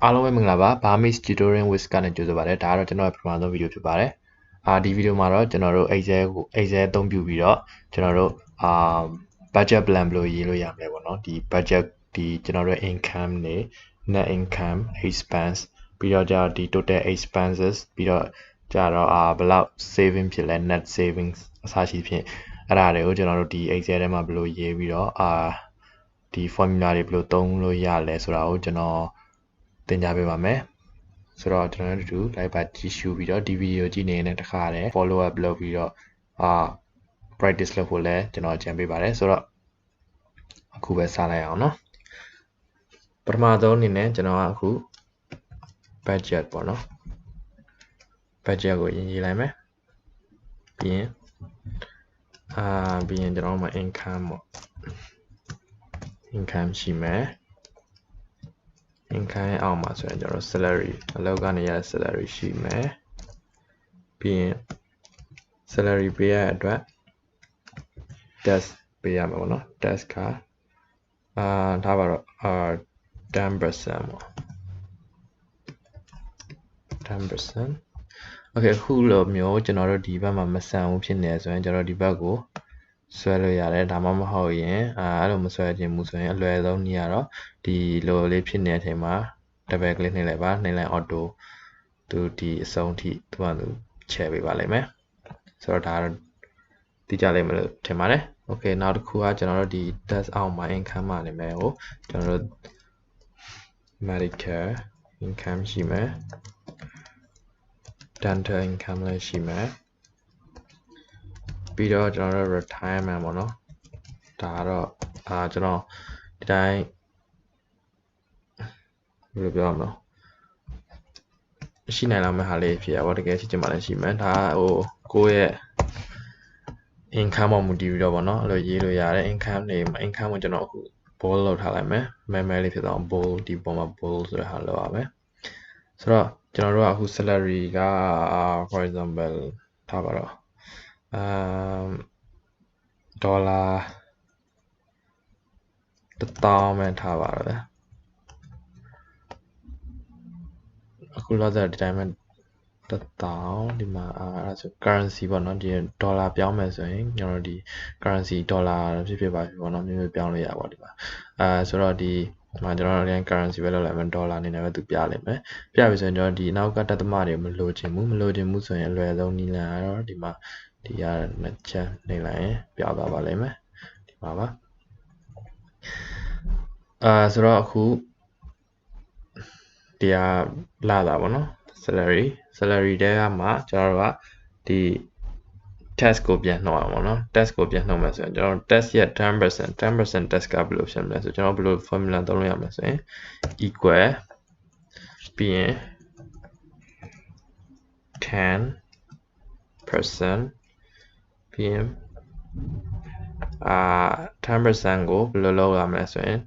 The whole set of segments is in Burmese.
အားလုံးပဲမင်္ဂလာပါ Burmese Tutoring with ကနေကြိုဆိုပါရစေဒါကတော့ကျွန်တော်ရဲ့ပထမဆုံးဗီဒီယိုဖြစ်ပါတယ်ဒီဗီဒီယိုမှာတော့ကျွန်တော်တို့ Excel အသုံးပြုပြီးတော့ကျွန်တော်တို့budget plan ဘယ်လိုရေးလို့ရမလဲပေါ့နော်ဒီ budget ဒီကျွန်တော်တို့ income တွေ net income expense ပြီးတော့ကြာဒီ total expenses ပြီးတော့ကြာတော့ဘယ်လောက် saving ဖြစ်လဲ net savings အစရှိဖြင့်အဲ့ဒါတွေကိုကျွန်တော်တို့ဒီ Excel ထဲမှာဘယ်လိုရေးပြီးတော့ဒီ formula တွေဘယ်လိုသုံးလို့ရလဲဆိုတာကိုကျွန်တော်သင်ကြားပေးပါမယ်ဆိုတော့ကျွန်တော်တို့လိုက်ပါကြည့်ရှုပြီးတော့ဒီဗီဒီယိုကြည့်နေတဲ့တစ်ခါတည်း follow up လုပ်ပြီးတော့practice လုပ်ဖို့လည်းကျွန်တော်ကြံပေးပါတယ်ဆိုတော့အခုပဲစလိုက်အောင်เนาะပထမဆုံးအနေနဲ့ကျွန်တော်ကအခု budget ပေါ့เนาะ budget ကိုရေးလိုက်မယ်ပြီးရင်ကျွန်တော်မှာ income ပေါ့ income ရှိမယ် income အောက်မှာဆိုရင်ကျွန်တော် salary အလုပ်ကနေရတဲ့ salary ရှိမယ်ပြီးရင် salary ပေးရတဲ့အတွက် tax ပေးရမှာပေါ့နော် tax ကထားပါတော့10% ပေါ့ 10% okay အခုလိုမျိုးကျွန်တော်တို့ဒီဘက်မှာမဆန်ဘူးဖြစ်နေဆိုရင်ကျွန်တော်ဒီဘက်ကိုဆွဲလို့ရတယ်ဒါမှမဟုတ်ရင်အဲ့လိုမဆွဲခြင်းဘူးဆိုရင်အလွယ်ဆုံးနည်းကတော့ဒီလိုလေးဖြစ်နေတဲ့အချိန်မှာ double click နှိပ်လိုက်ပါနှိပ်လိုက် auto သူဒီအဆုံးထိသူကသူချဲပေးပါလိမ့်မယ်ဆိုတော့ဒါတော့သိကြလိမ့်မယ်လို့ထင်ပါတယ် okay နောက်တစ်ခုကကျွန်တော်တို့ဒီ tax အောက်မှာ income မှာနေမယ်ကိုကျွန်တော်တို့ medical income ရှိမယ် dental income လည်းရှိမယ်ပြီးတော့ကျွန်တော်တို့ retirement ပေါ့နော်ဒါကတော့ကျွန်တော်ဒီတိုင်းဘယ်လိုပြောရမလဲရှိနိုင်လောက်မဲ့ဟာလေးဖြစ်ရပါတကယ်ရှိချင်မှလည်းရှိမယ်ဒါဟိုကိုယ့်ရဲ့ income ပေါ်မူတည်ပြီးတော့ပေါ့နော်အဲ့လိုရေးလို့ရတယ် income တွေ income ကိုကျွန်တော်အခု bold လောက်ထားလိုက်မယ် memo လေးဖြစ်တော့ bold ဒီပေါ်မှာ bold ဆိုတဲ့ဟာလောက်ရမယ်ဆိုတော့ကျွန်တော်တို့ကအခု salary ကfor example ထားပါတော့ဒေါ်လာ1000ပဲထားပါတော့ဗျာအခုလောက်တဲ့ဒီတိုင်းမှာ1000ဒီမှာအဲ့ဆို currency ပေါ့နော်ဒီဒေါ်လာပြောင်းမယ်ဆိုရင်ကျွန်တော်ဒီ currency ဒေါ်လာဖြစ်ပါပြီပေါ့နော်မျိုးပြောင်းလို့ရပါဒီမှာဆိုတော့ဒီမှာကျွန်တော်တို့ currency ပဲလောက်လိုက်မယ်ဒေါ်လာအနေနဲ့ပဲသူပြလိုက်မယ်ပြပြီဆိုရင်ကျွန်တော်ဒီနောက်ကတသမတွေမလိုချင်ဘူးဆိုရင်အလွယ်ဆုံးနည်းလမ်းကတော့ဒီမှာဒီရနှစ်ချက်နှိပ်လိုက်ရင်ပြသွားပါလိမ့်မယ်ဒီမှာပါဆိုတော့အခုဒီကလာတာပေါ့နော် salary တဲကမှကျွန်တော်တို့ကဒီ tax ကိုပြန်နှုတ်အောင်ပေါ့နော် tax ကိုပြန်နှုတ်မယ်ဆိုရင်ကျွန်တော် tax ရဲ့ 10% tax ကဘယ်လိုဖြစ်မလဲဆိုကျွန်တော်ဘယ်လို formula သုံးလို့ရမလဲဆိုရင် equal ပြီးရင်10% ပြီးရင်10% ကိုဘယ်လိုလုပ်ရမလဲဆိုရင်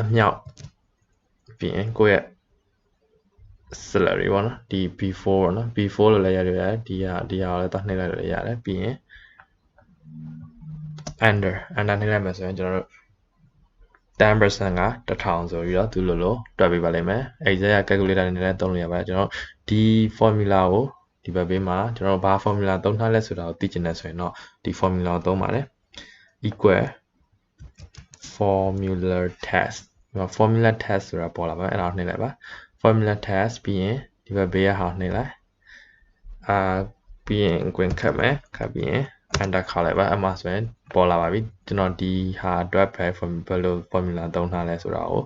အမြောက်ပြီးရင်ကိုယ့်ရဲ့ salary ပေါ့နော်ဒီ before ပေါ့နော် before လို့လည်းရတယ်ဒီဟာလည်းတော့နှိပ်လိုက်လို့ရတယ်ပြီးရင် under နှိပ်လိုက်မယ်ဆိုရင်ကျွန်တော်တို့10% က1000ဆိုပြီးတော့သူလိုတွက်ပေးပါလိမ့်မယ် Excel က calculator နဲ့လည်းသုံးလို့ရပါတယ်ကျွန်တော်ဒီ formula ကိုဒီဘက်ဘေးမှာကျွန်တော်ဘာ formula သုံးထားလဲဆိုတာကိုသိချင်တယ်ဆိုရင်တော့ဒီ formula ကိုသုံးပါတယ် equal formula test ဒီမှာ formula test ဆိုတာပေါ်လာပါအဲ့ဒါကိုနှိပ်လိုက်ပါ formula test ပြီးရင်ဒီဘက်ဘေးကဟာနှိပ်လိုက်ပြီးရင်ဝင်ခတ်မယ်ခတ်ပြီးရင် enter ခေါက်လိုက်ပါအမှဆိုရင်ပေါ်လာပါပြီကျွန်တော်ဒီဟာအတွက်ဘယ်လို formula သုံးထားလဲဆိုတာကို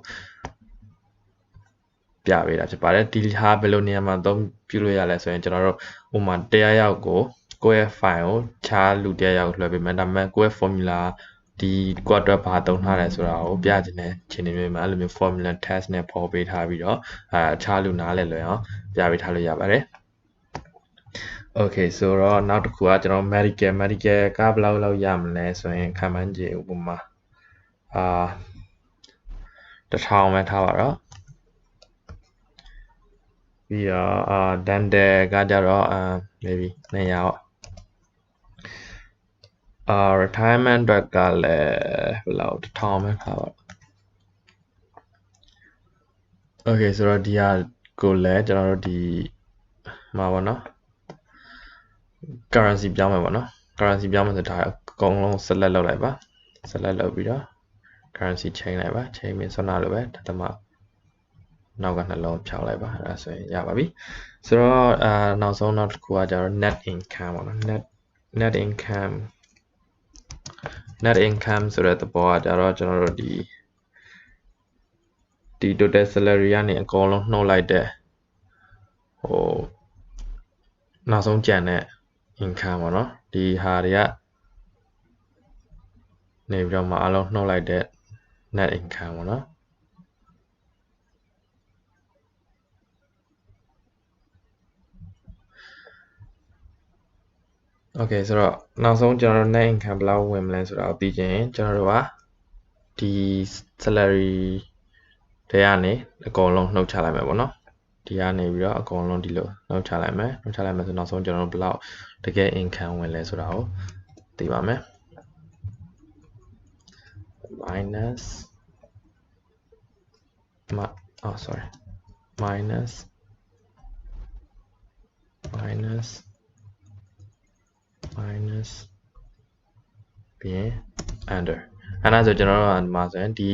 ပြပေးတာဖြစ်ပါတယ်ဒီဟာဘယ်လိုနေရာမှာသုံးပြုလို့ရလဲဆိုရင်ကျွန်တော်တို့ဥပမာ100ယောက်ကိုကိုယ့်ရဲ့ file ကိုခြားလူ100ယောက်လွှဲပေးမယ်ဒါပေမဲ့ကိုယ့်ရဲ့ formula ဒီကွက်အတွက်ဘာသုံးထားလဲဆိုတာကိုပြချင်တဲ့ခြေနေမျိုးမှာအဲ့လိုမျိုး formula test နဲ့ပေါ်ပေးထားပြီးတော့ခြားလူနားလည်လွယ်အောင်ပြပေးထားလို့ရပါတယ်okay ဆိုတော့နောက်တစ်ခုကကျွန်တော် medical ကဘယ်လောက်ရမလဲဆိုရင်ခံမှန်းကြည့်ဥပမာ1000ပဲထားပါတော့ပြီးတော့dental ကကြတော့maybe 200ပေါ့retirement အတွက်ကလည်းဘယ်လောက်1000ပဲထားပါ Okay ဆိုတော့ဒီဟာကိုလည်းကျွန်တော်တို့ဒီမှာပေါ့နော် currency ပြောင်းမယ်ပေါ့နော် currency ပြောင်းမယ်ဆိုဒါအကုန်လုံး select လုပ်လိုက်ပါ select လုပ်ပြီးတော့ currency change လိုက်ပါ change ပြီးဆွမ်းနာလိုပဲဒါတမနောက်ကနှလုံးဖြောင်းလိုက်ပါအဲ့ဒါဆိုရင်ရပါပြီဆိုတော့နောက်ဆုံးနောက်တစ်ခုကကျတော့ net income ပေါ့နော် net income ဆိုတဲ့သဘောကကျတော့ကျွန်တော်တို့ဒီ total salary ကနေအကုန်လုံးနှုတ်လိုက်တဲ့ဟိုနောက်ဆုံးကျန်တဲ့ income ပေါ့နော်ဒီဟာတွေကနေပြီးတော့မှအလုံးနှုတ်လိုက်တဲ့ net income ပေါ့နော်โอเคဆိုတော့နောက်ဆုံးကျွန်တော်တို့ net income ဘယ်လောက်ဝင်မလဲဆိုတာကိုသိချင်ရင်ကျွန်တော်တို့ကဒီ salary တွေကနေအကုန်လုံးနှုတ်ချလိုက်မယ်ပေါ့နော်ဒီကနေပြီးတော့အကုန်လုံးဒီလိုနှုတ်ချလိုက်မယ်ဆိုနောက်ဆုံးကျွန်တော်တို့ဘယ်လောက်တကယ် income ဝင်လဲဆိုတာကိုသိပါမယ် minusပြီးရင် under အဲ့ဒါဆိုကျွန်တော်တို့ဒီမှာဆိုရင်ဒီ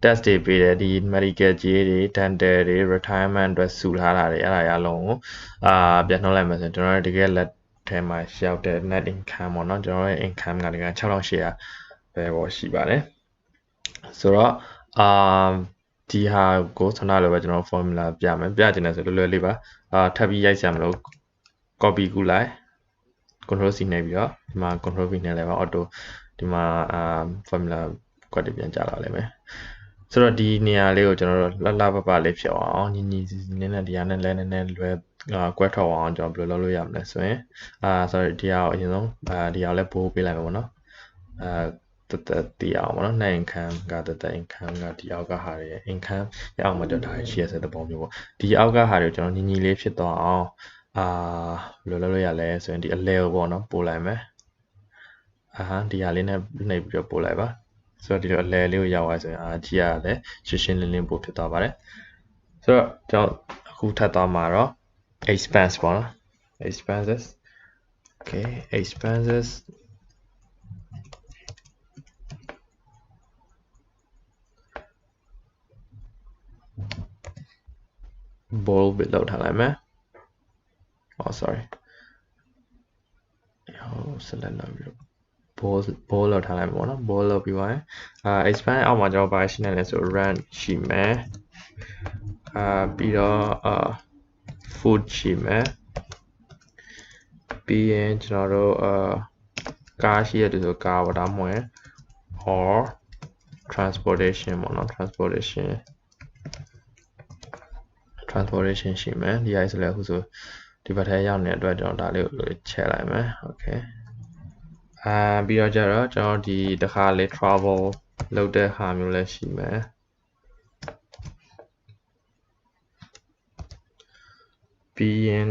test တွေပေးတယ်ဒီ medical ကြေးတွေ dental တွေ retirement အတွက်စုထားတာတွေအဲ့ဒါရအလုံးကိုပြန်နှုတ်လိုက်မယ်ဆိုရင်ကျွန်တော်တို့တကယ်လက်ထဲမှာရောက်တဲ့ net income ပေါ့နော်ကျွန်တော်ရဲ့ income ကလည်း6800ပဲပေါ့ရှိပါတယ်ဆိုတော့ဒီဟာကိုဆန္ဒလိုပဲကျွန်တော် formula ပြမယ်ပြချင်တယ်ဆိုလွယ်လွယ်လေးပါထပ်ပြီးရိုက်စရာမလို copy ကူးလိုက် control C နဲ့ပြီးတော့ဒီမှာ control V နဲ့လည်းပါ auto ဒီမှာformula ကွက်တွေပြန်ကြလာလိမ့်မယ်ဆိုတော့ဒီနေရာလေးကိုကျွန်တော်တို့လှပပလေးဖြစ်အောင်ညီညီစီစီနဲ့ဒီဟာနဲ့လဲနည်းနည်းလွယ်ကွက်ထောက်အောင်ကျွန်တော်ဘယ်လိုလုပ်လို့ရမလဲဆိုရင်sorry ဒီဟာကိုအရင်ဆုံးဒီဟာကိုလည်းပို့ပေးလိုက်မယ်ပေါ့နော်တအောင်ပေါ့နော် net income ကincome ကဒီအောက်ကဟာတွေ income ရအောင်မတက်တာရှိရတဲ့သဘောမျိုးပေါ့ဒီအောက်ကဟာတွေကိုကျွန်တော်ညီညီလေးဖြစ်သွားအောင်ဘယ်လိုလုပ်လို့ရလဲဆိုရင်ဒီအလဲကိုပေါ့နော်ပို့လိုက်မယ်ဒီဟာလေးနဲ့နှိပ်ပြီးတော့ပို့လိုက်ပါဆိုတော့ဒီလိုအလဲလေးကိုရောက်သွားဆိုရင်ကြည့်ရတယ်ရှင်းရှင်းလင်းလင်းပို့ဖြစ်သွားပါတယ်ဆိုတော့ကျွန်တော်အခုထပ်သွားမှာတော့ expense ပေါ့နော် expenses okay expenses bold ဘယ်လောက်ထားလိုက်မယ် sorry select လုပ်ပြီး bold လောက်ထားလိုက်မယ်ပေါ့နော် bold လောက်ပြီးသွားရင်expand အောက်မှာကျွန်တော်ဘာရှိနေလဲဆို run ရှိမယ်ပြီးတော့food ရှိမယ်ပြီးရင်ကျွန်တော်တို့ကားရှိရတဲ့ဆိုကားပေါ့ဒါမှမဟုတ် or transportation ပေါ့နော် transportation ရှိမယ်ဒီအိုက်ဆိုလဲအခုဆိုဒီဘက်ထဲရောက်နေတဲ့အတွက်ကျွန်တော်ဒါလေးကိုချဲ့လိုက်မယ် okay ပြီးတော့ကျတော့ကျွန်တော်ဒီတစ်ခါလေး travel လုပ်တဲ့ဟာမျိုးလည်းရှိမယ်ပြီးရင်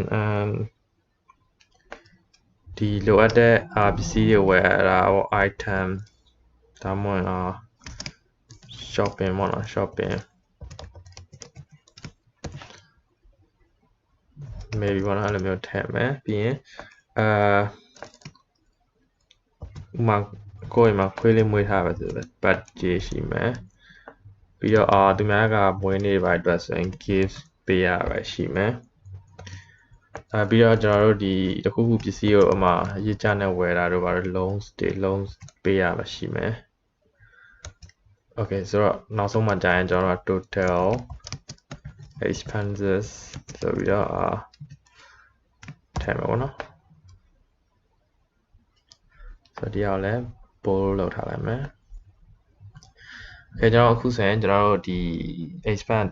ဒီလိုအပ်တဲ့ပစ္စည်းတွေဝယ်တာဟော item ဒါမှမဟုတ် shopping ပေါ့နော် shopping maybe ပေါ့နော်အဲ့လိုမျိုးထည့်မယ်ပြီးရင်ကိုယ်မှာခွေးလေးမွေးထားပါဆိုတော့ budget ရှိမယ်ပြီးတော့သူများကမွေးနေ့ပါအတွက်ဆိုရင် gift ပေးရပါရှိမယ်ပြီးတော့ကျွန်တော်တို့ဒီတခုခုပစ္စည်းကိုအမှအရေးကြနဲ့ဝယ်တာတို့ဘာလို့ loans ပေးရပါရှိမယ် okay ဆိုတော့နောက်ဆုံးမှကြာရင်ကျွန်တော်တို့ total expenses ဆိုပြီးတော့ထည့်မယ်ပေါ့နော်ဆိုတော့ဒီအောင်လဲ bold လောက်ထားလိုက်မယ် okay ကျွန်တော်အခုဆိုရင်ကျွန်တော်တို့ဒီ expand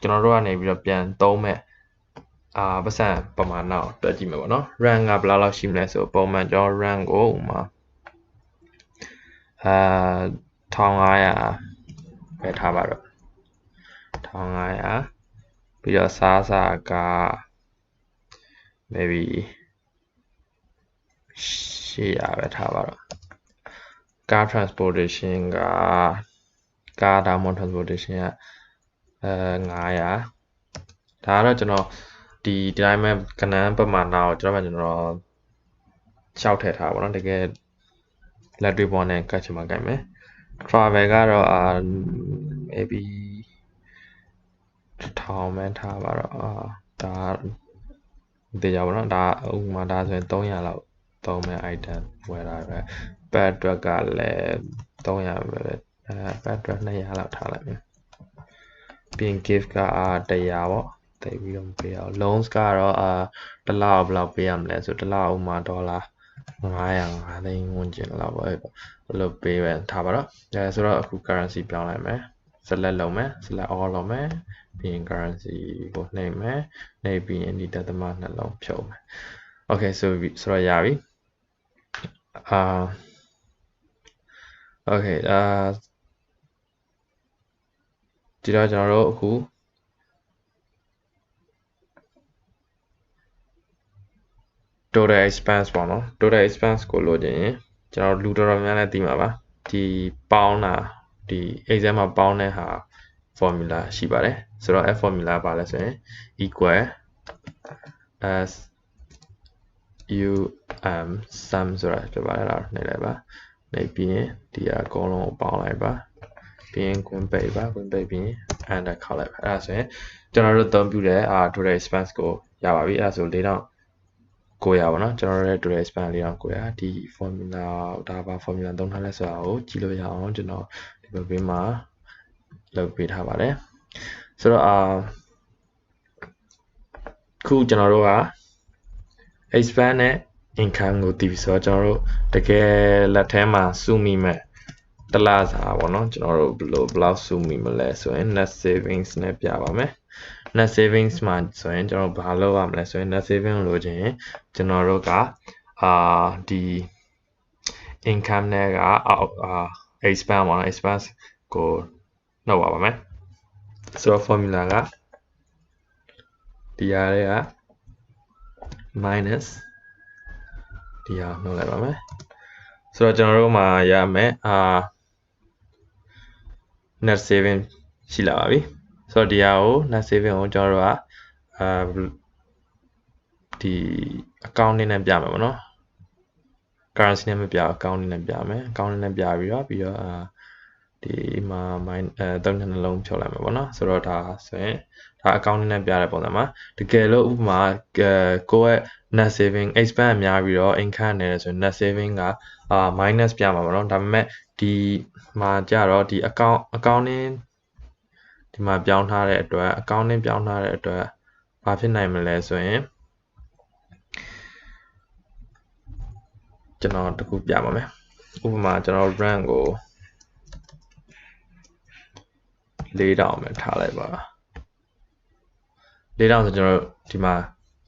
ကျွန်တော်တို့ကနေပြီးတော့ပြန်သုံးမဲ့ပတ်စံပမာဏကိုတွက်ကြည့်မယ်ပေါ့နော် rank ကဘယ်လောက်ရှိမလဲဆိုပုံမှန်ကျွန်တော် rank ကိုဥမာ1500ပဲထားပါတော့1500ပြီးတော့စားစာက maybe 800ပဲထားပါတော့car transportation ကကားဒါမှမဟုတ် transportation က 900ဒါကတော့ကျွန်တော်ဒီတိုင်းမှာကဏ္ဍပမာဏကိုကျွန်တော်ရှောက်ထည့်ထားပါတော့တကယ်လက်တွေ့ပေါ်နဲ့ကတ်ချင်မှကတ်မယ် travel ကတော့maybe 1000ပဲထားပါတော့ဒါသိကြပါတော့ဒါဥပမာဒါဆိုရင်300လောက်သုံးမဲ့ item ဝယ်တာပဲ pad အတွက်ကလည်း300ပဲpad အတွက်200လောက်ထားလိုက်မယ်ပြီးရင် gift က100ပေါ့သိပြီးတော့မပေးအောင် loans ကတော့တစ်လဘယ်လောက်ပေးရမလဲဆိုတစ်လဥမာဒေါ်လာ900သိန်းဝန်းကျင်လောက်ပဲဘယ်လိုပေးပဲထားပါတော့ဆိုတော့အခု currency ပြောင်းလိုက်မယ် select လုပ်မယ် select all လုပ်မယ်ပြီးရင် currency ကိုနှိပ်မယ်နှိပ်ပြီးရင်ဒီတက်သမနှလုံးဖြုတ်မယ် okay ဆိုတော့ရပြီokay ဒီတော့ကျွန်တော်တို့အခုtotal expense ပေါ့နော် total expense ကိုလိုချင်ရင်ကျွန်တော်လူတော်တော်များများသိမှာပါဒီပေါင်းတာဒီ exam မှာပေါင်းတဲ့ဟာ formula ရှိပါတယ်ဆိုတော့ formula ပါလဲဆိုရင် equal as sum ဆိုတာဖြစ်ပါတယ်လားနေလိုက်ပါနေပြီးရင်ဒီအကုန်လုံးကိုပေါင်းလိုက်ပါပြီးရင် ကွင်းပိတ်ပါကွင်းပိတ်ပြီးရင် enter ခောက်လိုက်ပါအဲ့ဒါဆိုရင်ကျွန်တော်တို့အသုံးပြုတဲ့total expense ကိုရပါပြီအဲ့ဒါဆို4900ပါနော်ကျွန်တော်တို့ရဲ့ total expense 4900ဒီ formula ဒါပါ formula သုံးထားလဲဆိုတာကိုကြည့်လို့ရအောင်ကျွန်တော်ဒီဘက်ဘေးမှာလုပ်ပေးထားပါတယ်ဆိုတော့ခုကျွန်တော်တို့က expense နဲ့ income ကိုတည်ပြီးဆိုတော့ကျွန်တော်တို့တကယ်လက်ထဲမှာစုမိမဲ့တလားစာပေါ့နော်ကျွန်တော်တို့ဘယ်လောက်စုမိမလဲဆိုရင် net savings နဲ့ပြပါမယ် net savings မှာဆိုရင်ကျွန်တော်ဘာလုပ်ရမလဲဆိုရင် net saving လို့ချင်ရင်ကျွန်တော်တို့ကဒီ income နဲ့ကexpense ပေါ့နော် expense ကိုနှုတ်ပါမယ်ဆိုတော့ formula ကဒီရတဲ့က minus ဒီဟာနှုတ်လိုက်ပါမယ်ဆိုတော့ကျွန်တော်တို့မှာရမယ်net saving ရှိလာပါပြီဆိုတော့ဒီဟာကို net saving ကိုကျွန်တော်တို့ကဒီ account နဲ့ပြမယ်ပေါ့နော် currency နဲ့မပြ account နဲ့ပြမယ် account နဲ့ပြပြီးတော့ဒီမှာသုံးနှလုံးဖြုတ်လိုက်မယ်ပေါ့နော်ဆိုတော့ဒါဆိုရင်ဒါ account နဲ့ပြတဲ့ပုံစံမှာတကယ်လို့ဥပမာကိုယ့်ရဲ့ net saving expense အများပြီးတော့ income နဲ့ဆိုရင် net saving ကminus ပြမှာပေါ့နော်ဒါပေမဲ့ဒီမှာကြတော့ဒီ accounting ဒီမှာပြောင်းထားတဲ့အတွက် accounting ပြောင်းထားတဲ့အတွက်ဘာဖြစ်နိုင်မလဲဆိုရင်ကျွန်တော်တခုပြပါမယ်ဥပမာကျွန်တော် run ကို4000ပဲထားလိုက်ပါ4000ဆိုကျွန်တော်ဒီမှာ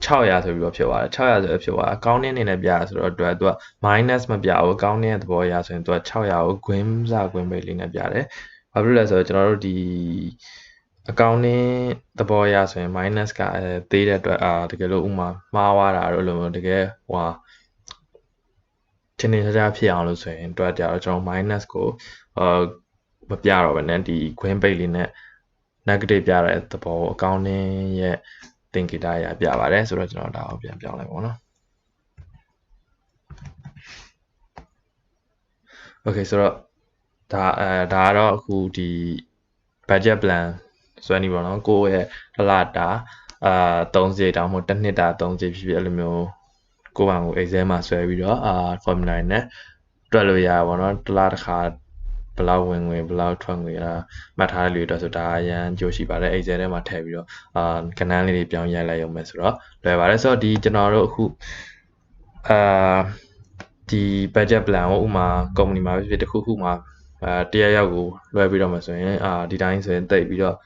600ဆိုပြီးတော့ဖြစ်သွားတယ်600ဆိုဖြစ်သွားအကောင့်နဲ့အနေနဲ့ပြရဆိုတော့သူက minus မပြဘူးအကောင့်နဲ့သဘောအရဆိုရင်သူက600ကို gwin ပိတ်လေးနဲ့ပြတယ်ဘာဖြစ်လို့လဲဆိုတော့ကျွန်တော်တို့ဒီအကောင့်နဲ့သဘောအရဆိုရင် minus ကသေးတဲ့အတွက်တကယ်လို့ဥမာမှားသွားတာတို့လိုမျိုးတကယ်ချင်းနေကြဖြစ်အောင်လို့ဆိုရင်တွက်ကြတော့ကျွန်တော် minus ကိုမပြတော့ဘဲနဲ့ဒီ gwin ပိတ်လေးနဲ့ negative ပြတဲ့သဘောအကောင့်နဲ့ရဲ့သင်္ကေတရပြပါတယ်ဆိုတော့ကျွန်တော်ဒါကိုပြန်ပြောင်းလိုက်ပါတော့ Okay ဆိုတော့ဒါကတော့အခုဒီ budget plan ဆွဲနေပါတော့ကိုယ့်ရဲ့တစ်လတာ30တောင်မဟုတ်တစ်နှစ်တာ30ဖြစ်ဖြစ်အဲ့လိုမျိုးကိုယ့်ဘာကို Excel မှာဆွဲပြီးတော့formula နဲ့တွက်လို့ရပါတော့တစ်လတစ်ခါဘယ်လောက်ဝင်ငွေဘယ်လောက်ထွက်ငွေမှတ်ထားတဲ့လူတွေဆိုဒါအရန်ကြိုးရှိပါတယ် Excel ထဲမှာထည့်ပြီးတော့ကဏ္ဍလေးတွေပြောင်းရိုက်လိုက်ရုံပဲဆိုတော့လွယ်ပါတယ်ဆိုတော့ဒီကျွန်တော်တို့အခုဒီ budget plan ကိုဥမာ company မှာဖြစ်တစ်ခုခုမှာတရားရောက်ကိုလွှဲပြီးတော့မှဆိုရင်ဒီတိုင်းဆိုရင်တိတ်ပြီးတော့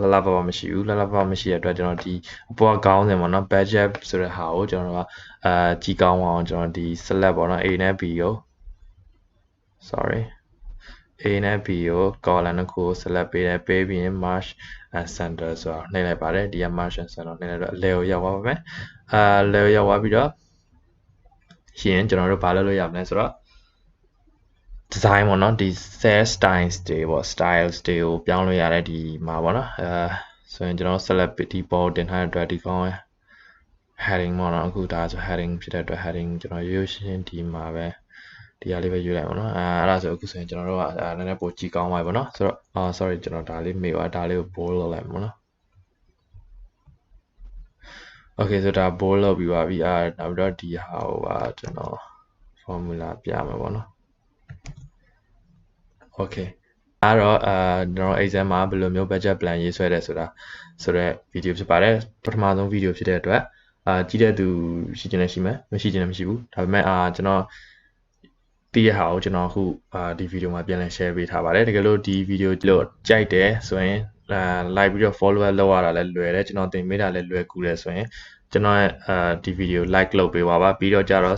လှလှပပမရှိဘူးလှလှပပမရှိတဲ့အတွက်ကျွန်တော်ဒီအပေါ်ကောင်းစင်ပေါ့နော် budget ဆိုတဲ့ဟာကိုကျွန်တော်ကကြီးကောင်းအောင်ကျွန်တော်ဒီ select ပေါ့နော် A နဲ့ B ကို sorry A နဲ့ B ကို column တစ်ခုကို select ပေးတယ်ပေးပြီးရင် merge and center ဆိုတာနှိပ်လိုက်ပါတယ်ဒီက merge and center နှိပ်လိုက်တော့ layer ကိုရောက်သွားပါမယ်layer ရောက်သွားပြီးတော့ရှင်ကျွန်တော်တို့ဘာလုပ်လို့ရမလဲဆိုတော့ design ပေါ့နော်ဒီ set styles တွေပေါ့ styles တွေကိုပြောင်းလို့ရတယ်ဒီမှာပေါ့နော်ဆိုရင်ကျွန်တော် celebrity ပေါ်တင်ထားတဲ့အတွက်ဒီကောင်း heading ပေါ့နော်အခုဒါဆို heading ဖြစ်တဲ့အတွက် heading ကျွန်တော်ရိုးရှင်းဒီမှာပဲဒီဟာလေးပဲယူလိုက်ပါတော့အဲ့ဒါဆိုအခုဆိုရင်ကျွန်တော်တို့ကနည်းနည်းပိုကြည့်ကောင်းပါပြီပေါ့နော်ဆိုတော့ sorry ကျွန်တော်ဒါလေးမေ့ပါဒါလေးကို bold လုပ်လိုက်ပါနော် okay ဆိုတော့ bold လုပ်ပြီးပါပြီနောက်ပြီးတော့ဒီဟာကိုပါကျွန်တော် formula ပြမယ်ပေါ့နော် okay အဲ့တော့ကျွန်တော် exam မှာဘယ်လိုမျိုး budget plan ရေးဆွဲတယ်ဆိုတာဆိုတော့ video ဖြစ်ပါတယ်ပထမဆုံး video ဖြစ်တဲ့အတွက်ကြည့်တဲ့သူရှိချင်လည်းရှိမယ်မရှိချင်လည်းမရှိဘူးဒါပေမဲ့ကျွန်တော်သိရဟာကိုကျွန်တော်အခုဒီ video မှာပြန်လည် share ပေးထားပါတယ်တကယ်လို့ဒီ video လို့ကြိုက်တယ်ဆိုရင်like ပြီးတော့ follow လုပ်ရတာလည်းလွယ်တယ်ကျွန်တော်သင်ပေးတာလည်းလွယ်ကူတယ်ဆိုရင်ကျွန်တော်ရဲ့ဒီ video like လုပ်ပေးပါပြီးတော့ကြတော့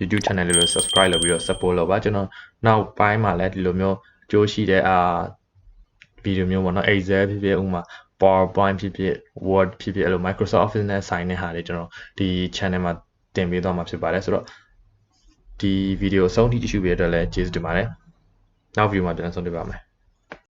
YouTube channel လေးကို subscribe လုပ်ပြီးတော့ support လုပ်ပါကျွန်တော်နောက်ပိုင်းမှာလည်းဒီလိုမျိုးကြိုးရှိတဲ့video မျိုးပေါ့နော် Excel ဖြစ်ဖြစ်ဥပမာ PowerPoint ဖြစ်ဖြစ် Word ဖြစ်ဖြစ်အဲ့လို Microsoft Office နဲ့ဆိုင်တဲ့ဟာတွေကျွန်တော်ဒီ channel မှာတင်ပေးသွားမှာဖြစ်ပါတယ်ဆိုတော့ဒီ video အဆုံးထိကြည့်ရှုပေးတဲ့အတွက်လည်းကျေးဇူးတင်ပါတယ်နောက် video မှာပြန်ဆုံတွေ့ပါမယ်